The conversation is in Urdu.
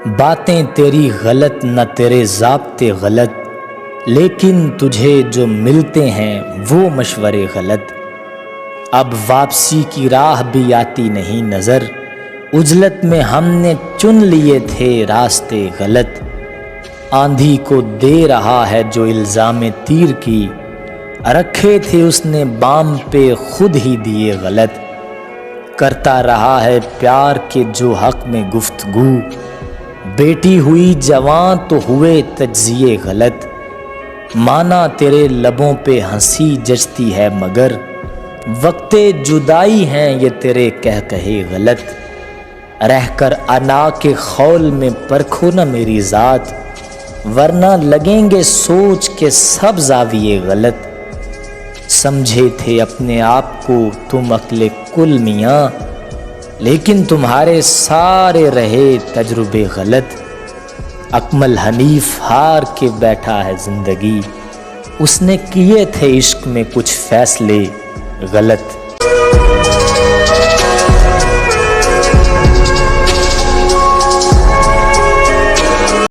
باتیں تیری غلط نہ تیرے ضابطے غلط، لیکن تجھے جو ملتے ہیں وہ مشورے غلط۔ اب واپسی کی راہ بھی آتی نہیں نظر، عجلت میں ہم نے چن لیے تھے راستے غلط۔ آندھی کو دے رہا ہے جو الزام تیر کی، رکھے تھے اس نے بام پہ خود ہی دیے غلط۔ کرتا رہا ہے پیار کے جو حق میں گفتگو، بیٹی ہوئی جوان تو ہوئے تجزیے غلط۔ مانا تیرے لبوں پہ ہنسی جچتی ہے مگر وقت جدائی ہیں یہ تیرے کہے غلط۔ رہ کر انا کے خول میں پرکھو نہ میری ذات، ورنہ لگیں گے سوچ کے سب زاویے غلط۔ سمجھے تھے اپنے آپ کو تم عقل کل میاں، لیکن تمہارے سارے رہے تجربے غلط۔ اکمل حنیف ہار کے بیٹھا ہے زندگی، اس نے کیے تھے عشق میں کچھ فیصلے غلط۔